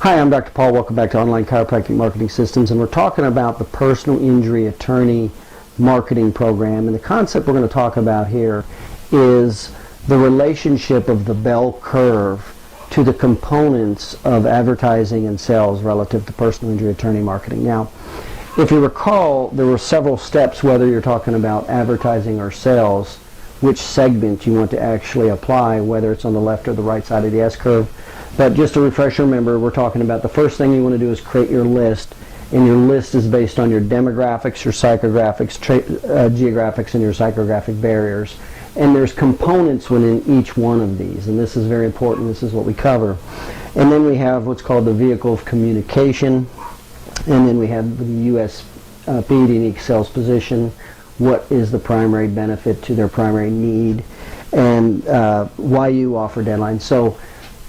Hi, I'm Dr. Paul. Welcome back to Online Chiropractic Marketing Systems, and we're talking about the Personal Injury Attorney Marketing Program. And the concept we're going to talk about here is the relationship of the bell curve to the components of advertising and sales relative to personal injury attorney marketing. Now, if you recall, there were several steps, whether you're talking about advertising or sales, which segment you want to actually apply, whether it's on the left or the right side of the S-curve. But just to refresh your memory, we're talking about the first thing you want to do is create your list, and your list is based on your demographics, your psychographics, geographics, and your psychographic barriers. And there's components within each one of these, and this is very important. This is what we cover. And then we have what's called the vehicle of communication, and then we have the USP, the unique sales position, what is the primary benefit to their primary need, and why you offer deadlines. So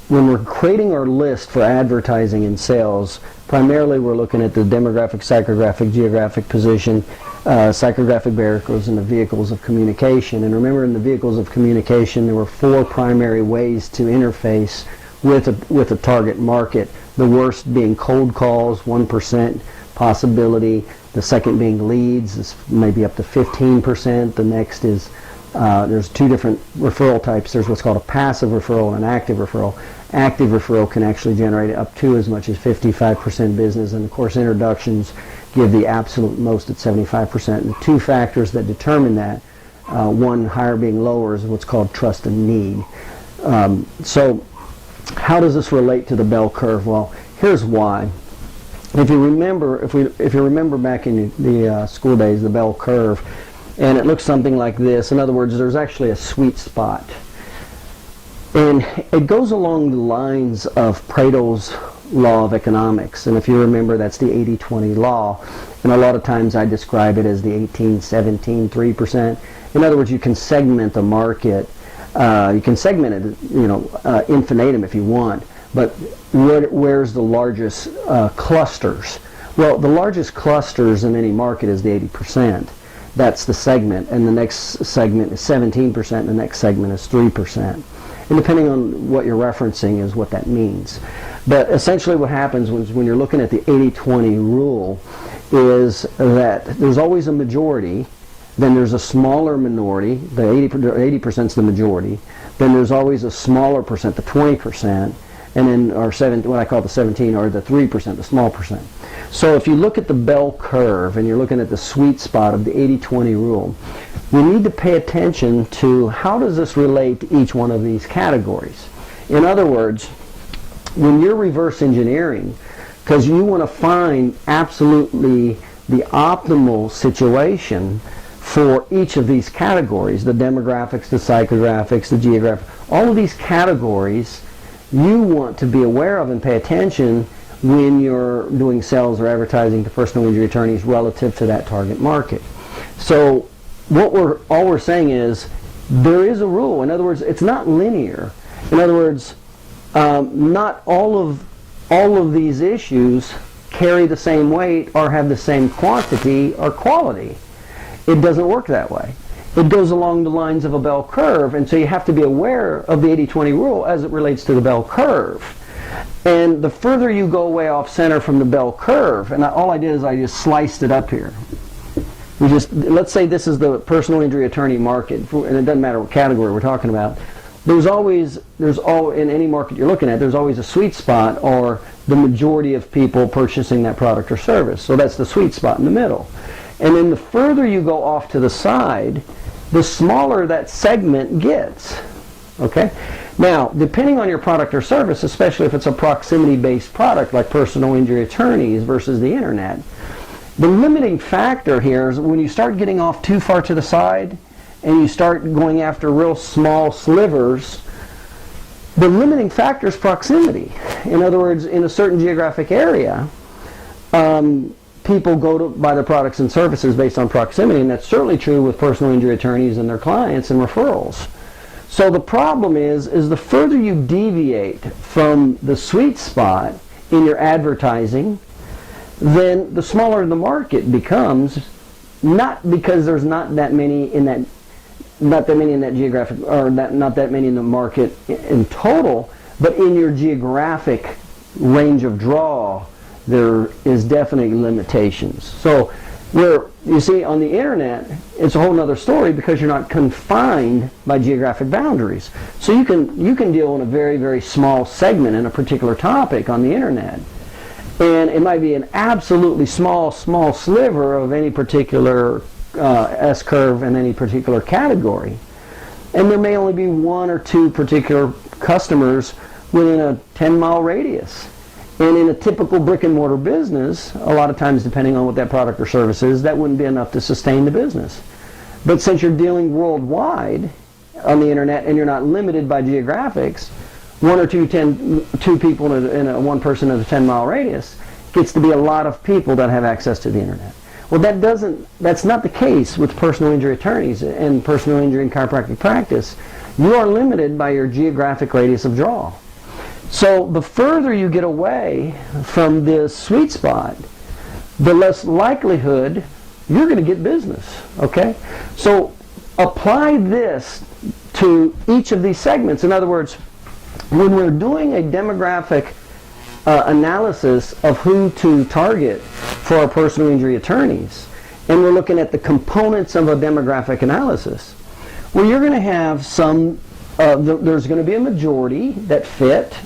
when we're creating our list for advertising and sales, primarily we're looking at the demographic, psychographic, geographic position, psychographic barriers, and the vehicles of communication. And remember, in the vehicles of communication, there were four primary ways to interface with a target market. The worst being cold calls, 1% possibility. The second being leads, is maybe up to 15%. The next is there's two different referral types. There's what's called a passive referral and an active referral. Active referral can actually generate up to as much as 55% business, and of course introductions give the absolute most at 75%. And the two factors that determine that, one higher being lower, is what's called trust and need. So how does this relate to the bell curve? Well, here's why. If you remember back in the school days, the bell curve, and it looks something like this. In other words, there's actually a sweet spot. And it goes along the lines of Pareto's law of economics. And if you remember, that's the 80-20 law. And a lot of times I describe it as the 18-17, 3%. In other words, you can segment the market. You can segment it, infinitum if you want. But where's the largest clusters? Well, the largest clusters in any market is the 80%. That's the segment, and the next segment is 17%, and the next segment is 3%. And depending on what you're referencing is what that means. But essentially what happens when you're looking at the 80-20 rule is that there's always a majority, then there's a smaller minority, the 80% is the majority, then there's always a smaller percent, the 20%, and then what I call the 17, or the 3%, the small percent. So if you look at the bell curve and you're looking at the sweet spot of the 80-20 rule, we need to pay attention to how does this relate to each one of these categories. In other words, when you're reverse engineering, because you want to find absolutely the optimal situation for each of these categories, the demographics, the psychographics, the geographic, all of these categories you want to be aware of and pay attention when you're doing sales or advertising to personal injury attorneys relative to that target market. So all we're saying is there is a rule. In other words, it's not linear. In other words, not all of these issues carry the same weight or have the same quantity or quality. It doesn't work that way. It goes along the lines of a bell curve, and so you have to be aware of the 80-20 rule as it relates to the bell curve. And the further you go way off center from the bell curve, and all I did is I just sliced it up here. Let's say this is the personal injury attorney market, and it doesn't matter what category we're talking about. In any market you're looking at, there's always a sweet spot, or the majority of people purchasing that product or service. So that's the sweet spot in the middle. And then the further you go off to the side, the smaller that segment gets. Okay? Now, depending on your product or service, especially if it's a proximity-based product like personal injury attorneys versus the internet, the limiting factor here is when you start getting off too far to the side and you start going after real small slivers, the limiting factor is proximity. In other words, in a certain geographic area, people go to buy their products and services based on proximity, and that's certainly true with personal injury attorneys and their clients and referrals. So the problem is the further you deviate from the sweet spot in your advertising, then the smaller the market becomes, not because there's not that many in that geographic, or not that many in the market in total, but in your geographic range of draw, there is definitely limitations. So where you see on the internet, it's a whole other story because you're not confined by geographic boundaries. So you can deal in a very, very small segment in a particular topic on the internet. And it might be an absolutely small sliver of any particular S-curve in any particular category. And there may only be one or two particular customers within a 10-mile radius. And in a typical brick and mortar business, a lot of times depending on what that product or service is, that wouldn't be enough to sustain the business. But since you're dealing worldwide on the internet and you're not limited by geographics, one or two people one person in a 10-mile radius gets to be a lot of people that have access to the internet. Well, that's not the case with personal injury attorneys and personal injury and chiropractic practice. You are limited by your geographic radius of draw. So the further you get away from this sweet spot, the less likelihood you're going to get business, okay? So apply this to each of these segments. In other words, when we're doing a demographic analysis of who to target for our personal injury attorneys, and we're looking at the components of a demographic analysis, well, you're going to have there's going to be a majority that fit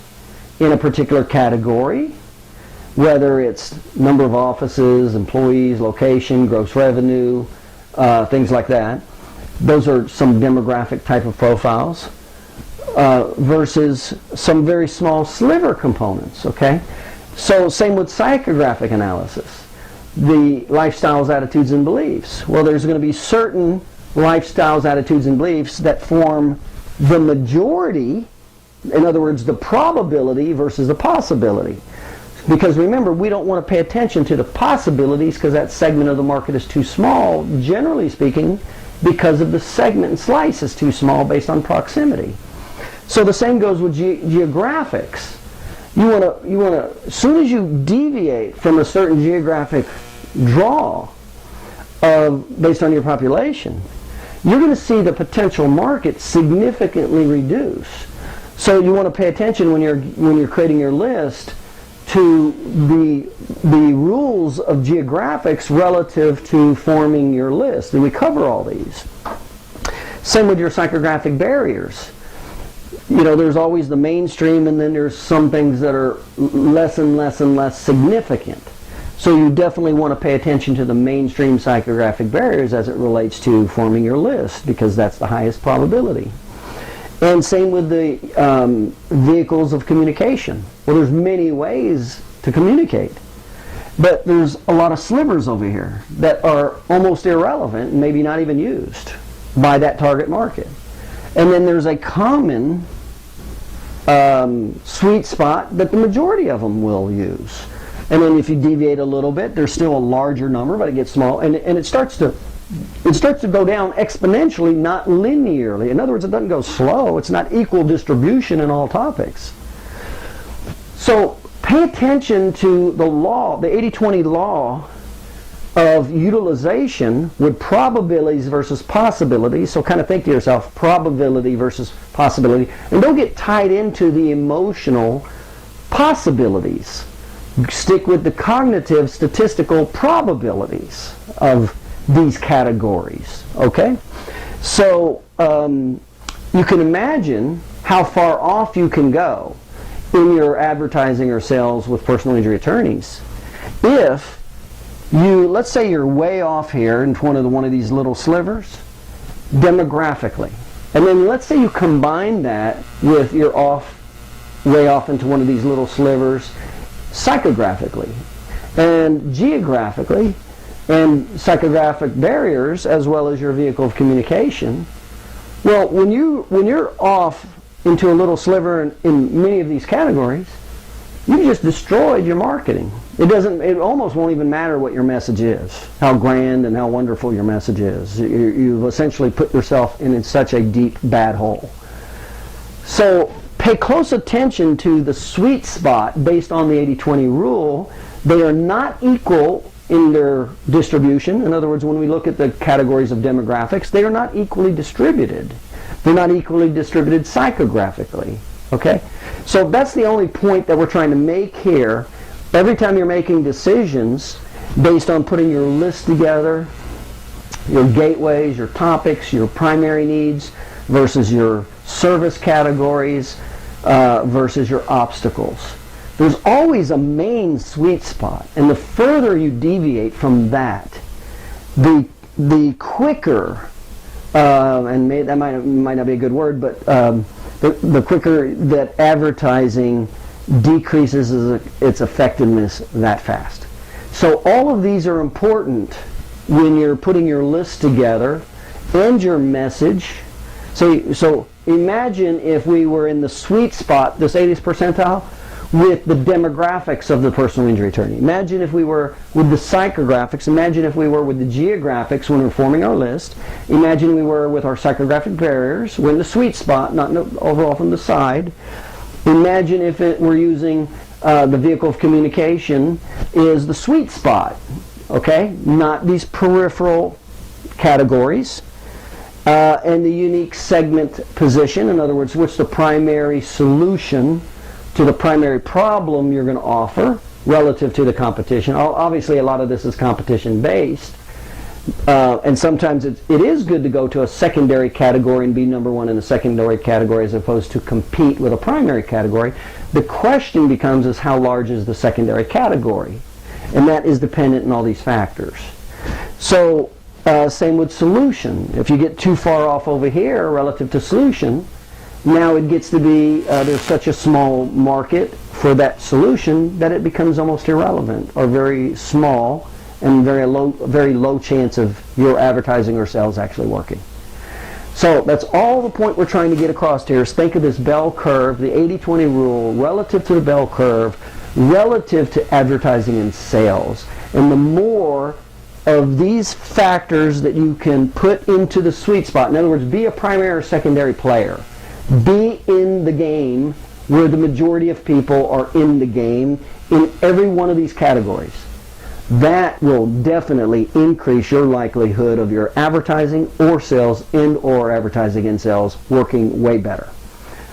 in a particular category, whether it's number of offices, employees, location, gross revenue, things like that. Those are some demographic type of profiles versus some very small sliver components, okay? So same with psychographic analysis. The lifestyles, attitudes, and beliefs. Well, there's going to be certain lifestyles, attitudes, and beliefs that form the majority. In other words, the probability versus the possibility. Because remember, we don't want to pay attention to the possibilities because that segment of the market is too small, generally speaking, because of the segment and slice is too small based on proximity. So the same goes with geographics. You want to, as soon as you deviate from a certain geographic draw based on your population, you're going to see the potential market significantly reduce. So you want to pay attention when you're creating your list to the rules of geographics relative to forming your list. And we cover all these. Same with your psychographic barriers. You know, there's always the mainstream, and then there's some things that are less and less and less significant. So you definitely want to pay attention to the mainstream psychographic barriers as it relates to forming your list, because that's the highest probability. And same with the vehicles of communication. Well, there's many ways to communicate, but there's a lot of slivers over here that are almost irrelevant and maybe not even used by that target market. And then there's a common sweet spot that the majority of them will use. And then if you deviate a little bit, there's still a larger number, but it gets small, and it starts to go down exponentially, not linearly. In other words, it doesn't go slow. It's not equal distribution in all topics. So pay attention to the law, the 80-20 law of utilization with probabilities versus possibilities. So kind of think to yourself, probability versus possibility, and don't get tied into the emotional possibilities. Stick with the cognitive statistical probabilities of these categories, okay? So you can imagine how far off you can go in your advertising or sales with personal injury attorneys if let's say you're way off here in one of these little slivers demographically, and then let's say you combine that with you're way off into one of these little slivers psychographically and geographically and psychographic barriers, as well as your vehicle of communication. Well, when you're off into a little sliver in many of these categories, you just destroyed your marketing. It almost won't even matter what your message is, how grand and how wonderful your message is. You've essentially put yourself in such a deep bad hole. So pay close attention to the sweet spot based on the 80-20 rule. They are not equal in their distribution. In other words, when we look at the categories of demographics, they are not equally distributed. They're not equally distributed psychographically. Okay? So that's the only point that we're trying to make here. Every time you're making decisions based on putting your list together, your gateways, your topics, your primary needs versus your service categories versus your obstacles. There's always a main sweet spot, and the further you deviate from that, the quicker, and that might not be a good word, but the quicker that advertising decreases its effectiveness that fast. So all of these are important when you're putting your list together and your message. So imagine if we were in the sweet spot, this 80th percentile, with the demographics of the personal injury attorney. Imagine if we were with the psychographics. Imagine if we were with the geographics when we're forming our list. Imagine we were with our psychographic barriers. We're in the sweet spot, not overall from the side. Imagine if we're using the vehicle of communication is the sweet spot, okay? Not these peripheral categories. And the unique segment position, in other words, what's the primary solution to the primary problem you're going to offer relative to the competition. Obviously, a lot of this is competition-based, and sometimes it is good to go to a secondary category and be number one in the secondary category as opposed to compete with a primary category. The question becomes is how large is the secondary category? And that is dependent on all these factors. So, same with solution. If you get too far off over here relative to solution, now it gets to be, there's such a small market for that solution that it becomes almost irrelevant or very small and very low chance of your advertising or sales actually working. So that's all the point we're trying to get across here is think of this bell curve, the 80-20 rule, relative to the bell curve, relative to advertising and sales. And the more of these factors that you can put into the sweet spot, in other words, be a primary or secondary player. Be in the game where the majority of people are in the game in every one of these categories. That will definitely increase your likelihood of your advertising or sales or advertising and sales working way better.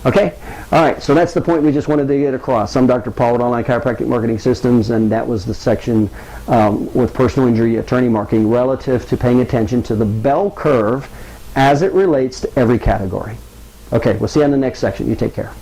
Okay? All right, so that's the point we just wanted to get across. I'm Dr. Paul with Online Chiropractic Marketing Systems, and that was the section with personal injury attorney marketing relative to paying attention to the bell curve as it relates to every category. Okay, we'll see you on the next section. You take care.